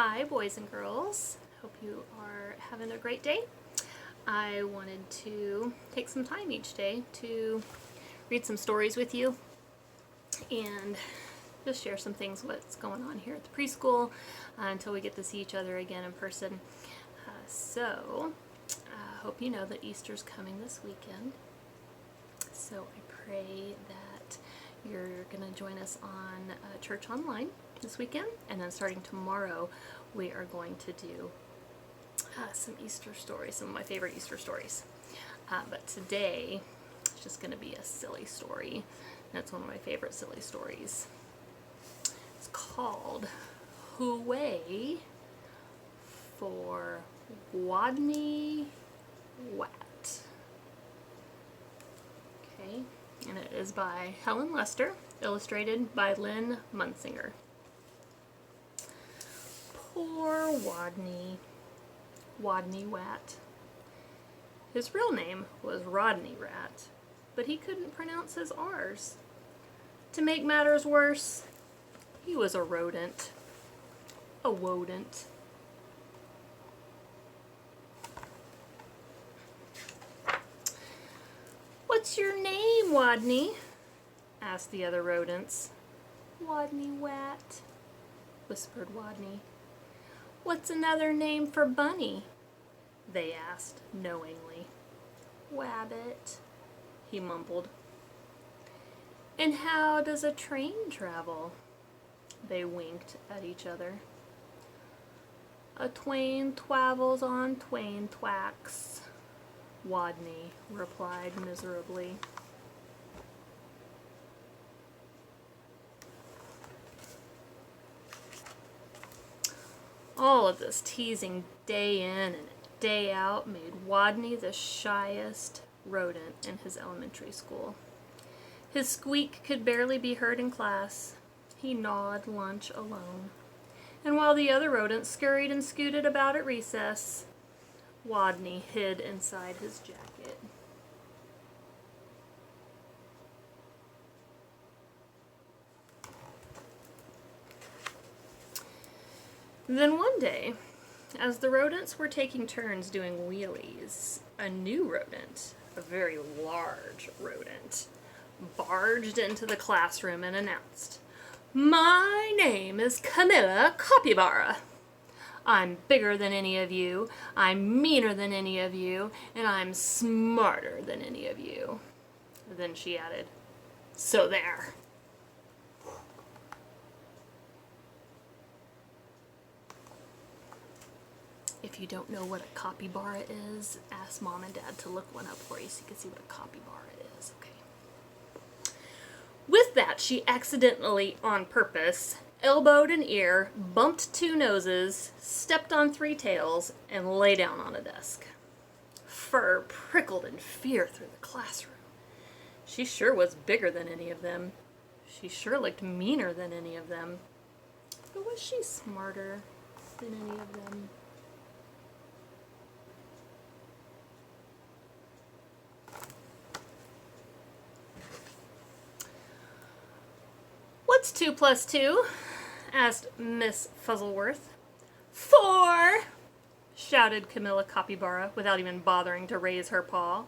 Hi, boys and girls. Hope you are having a great day. I wanted to take some time each day to read some stories with you and just share some things what's going on here at the preschool until we get to see each other again in person. So I hope you know that Easter's coming this weekend. So I pray that you're going to join us on Church Online this weekend, and then starting tomorrow we are going to do some Easter stories, some of my favorite Easter stories. But today it's just going to be a silly story. That's one of my favorite silly stories. It's called Hooway for Wodney Wat. Okay, and it is by Helen Lester, illustrated by Lynn Munsinger. Poor Wodney Wat. His real name was Rodney Rat, but he couldn't pronounce his R's. To make matters worse, he was a rodent. A wodent. "What's your name, Wodney?" asked the other rodents. "Wodney Wat," whispered Wodney. "What's another name for bunny?" they asked knowingly. "Wabbit," he mumbled. "And how does a train travel?" They winked at each other. "A twain twavels on twain twacks," Wodney replied miserably. All of this teasing day in and day out made Wodney the shyest rodent in his elementary school. His squeak could barely be heard in class. He gnawed lunch alone. And while the other rodents scurried and scooted about at recess, Wodney hid inside his jacket. Then one day, as the rodents were taking turns doing wheelies, a new rodent, a very large rodent, barged into the classroom and announced, "My name is Camilla Capybara. I'm bigger than any of you, I'm meaner than any of you, and I'm smarter than any of you." Then she added, "So there." If you don't know what a capybara is, ask Mom and Dad to look one up for you so you can see what a capybara is, okay? With that, she accidentally, on purpose, elbowed an ear, bumped two noses, stepped on three tails, and lay down on a desk. Fur prickled in fear through the classroom. She sure was bigger than any of them. She sure looked meaner than any of them. But was she smarter than any of them? "What's 2 plus 2? asked Miss Fuzzleworth. "4, shouted Camilla Capybara without even bothering to raise her paw.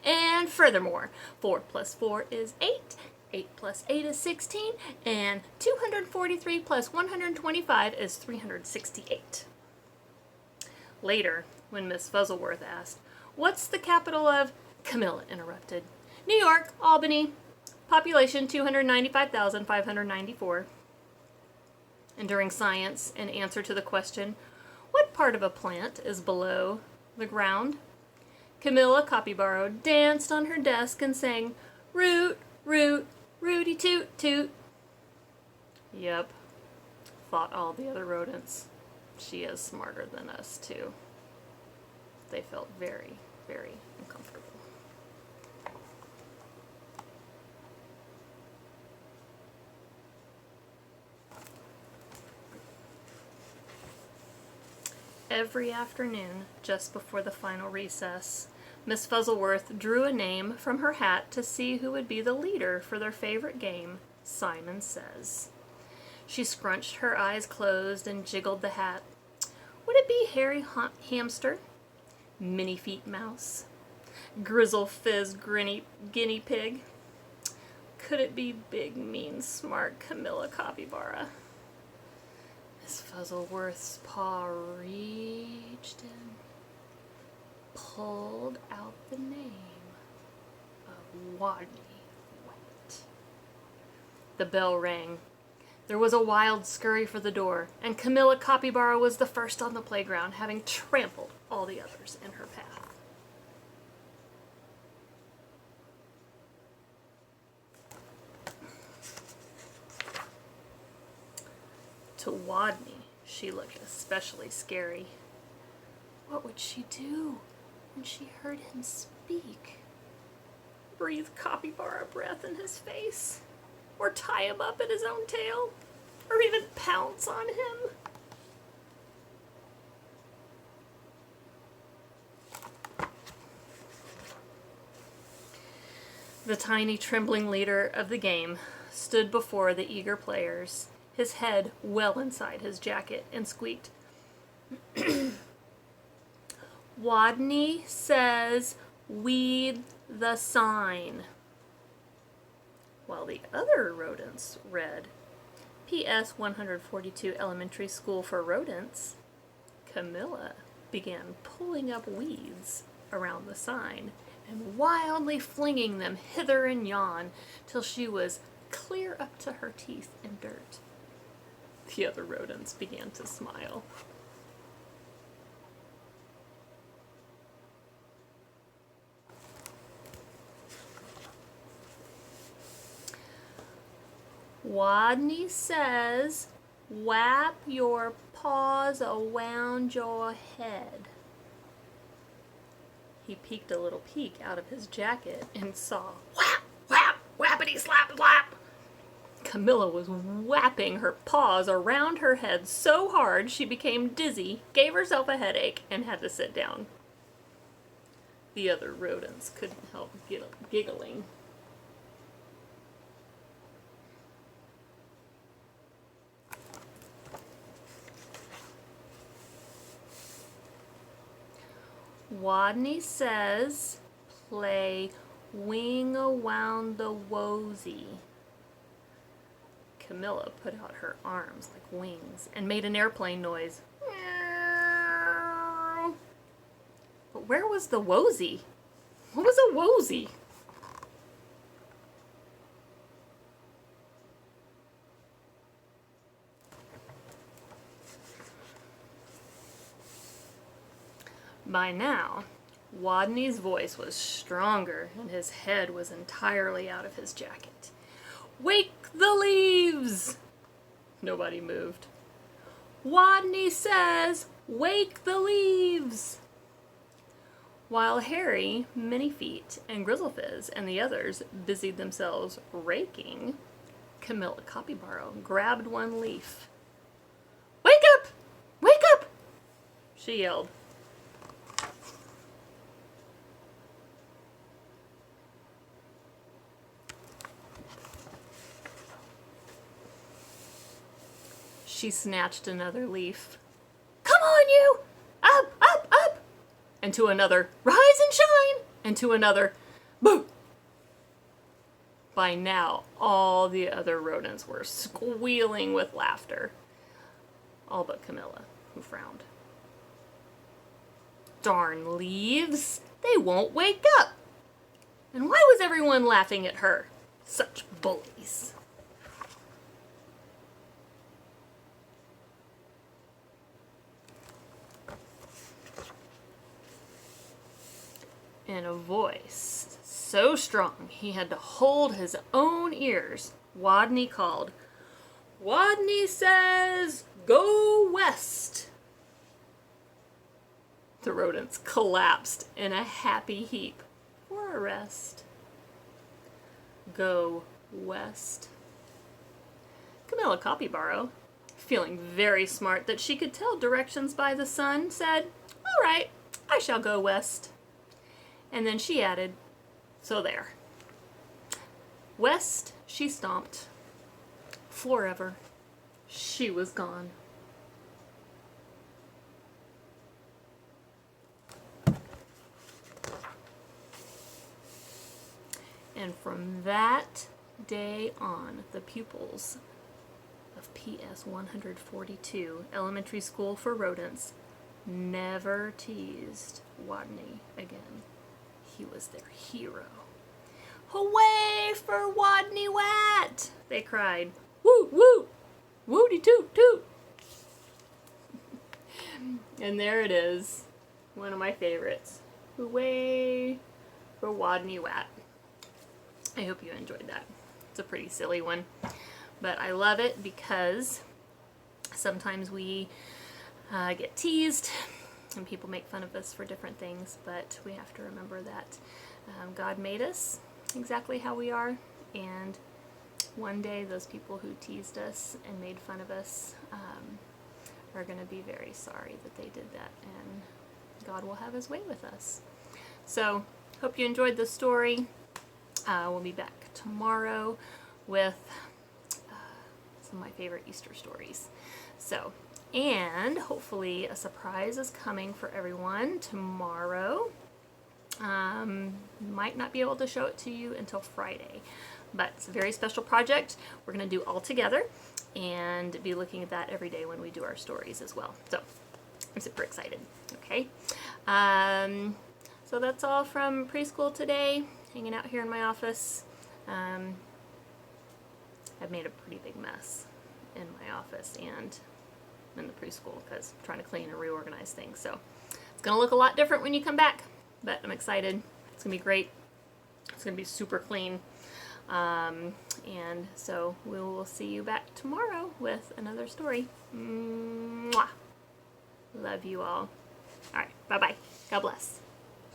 "And furthermore, 4 plus 4 is 8, 8 plus 8 is 16, and 243 plus 125 is 368. Later, when Miss Fuzzleworth asked, "What's the capital of—" Camilla interrupted. "New York, Albany. Population 295,594. And during science, in answer to the question, "What part of a plant is below the ground?" Camilla Capybara danced on her desk and sang, "Root, root, rooty toot toot." Yep, thought all the other rodents. She is smarter than us, too. They felt very, very uncomfortable. Every afternoon, just before the final recess, Miss Fuzzleworth drew a name from her hat to see who would be the leader for their favorite game, Simon Says. She scrunched her eyes closed and jiggled the hat. Would it be hairy hamster, mini feet mouse, grizzle fizz guinea pig? Could it be big, mean, smart Camilla Capybara? Miss Fuzzleworth's paw reached in, pulled out the name of Wodney Wat. The bell rang. There was a wild scurry for the door, and Camilla Capybara was the first on the playground, having trampled all the others in her path. To Wodney, she looked especially scary. What would she do when she heard him speak? Breathe Capybara breath in his face? Or tie him up in his own tail? Or even pounce on him? The tiny, trembling leader of the game stood before the eager players, his head well inside his jacket, and squeaked, Wodney says, weed the sign. While the other rodents read, P.S. 142 Elementary School for Rodents, Camilla began pulling up weeds around the sign and wildly flinging them hither and yon till she was clear up to her teeth in dirt. The other rodents began to smile. Wodney says, wrap your paws around your head. He peeked a little peek out of his jacket and saw, whap, whap, whappity slap slap. Camilla was whapping her paws around her head so hard she became dizzy, gave herself a headache, and had to sit down. The other rodents couldn't help giggling. Wodney says, play wing around the wosy. Camilla put out her arms like wings and made an airplane noise. But where was the wosy? What was a wosy? By now, Wodney's voice was stronger and his head was entirely out of his jacket. Wake the leaves! Nobody moved. Wodney says, wake the leaves! While Harry, Minifeet, and Grizzlefizz and the others busied themselves raking, Camilla Capybara grabbed one leaf. Wake up! Wake up! She yelled. She snatched another leaf. Come on, you! Up, up, up! And to another, rise and shine! And to another, boo! By now, all the other rodents were squealing with laughter. All but Camilla, who frowned. Darn leaves! They won't wake up! And why was everyone laughing at her? Such bullies. In a voice so strong he had to hold his own ears, Wodney called, Wodney says, go west! The rodents collapsed in a happy heap for a rest. Go west. Camilla Capybara, feeling very smart that she could tell directions by the sun, said, all right, I shall go west. And then she added, so there. West she stomped. Forever she was gone. And from that day on, the pupils of PS 142, Elementary School for Rodents, never teased Wodney again. He was their hero. "Hooway for Wodney Wat!" they cried. "Woo, woo! Woody toot toot!" And there it is, one of my favorites. "Hooway for Wodney Wat." I hope you enjoyed that. It's a pretty silly one, but I love it because sometimes we get teased and people make fun of us for different things, but we have to remember that God made us exactly how we are, and one day those people who teased us and made fun of us are going to be very sorry that they did that, and God will have his way with us. So, hope you enjoyed the story. We'll be back tomorrow with some of my favorite Easter stories. So, and hopefully a surprise is coming for everyone tomorrow. Might not be able to show it to you until Friday, but it's a very special project we're going to do all together and be looking at that every day when we do our stories as well. So, I'm super excited. Okay. So that's all from preschool today. Hanging out here in my office. I've made a pretty big mess in my office and in the preschool because I'm trying to clean and reorganize things. So it's going to look a lot different when you come back, but I'm excited. It's going to be great. It's going to be super clean. And so we will see you back tomorrow with another story. Mwah. Love you all. All right. Bye-bye. God bless.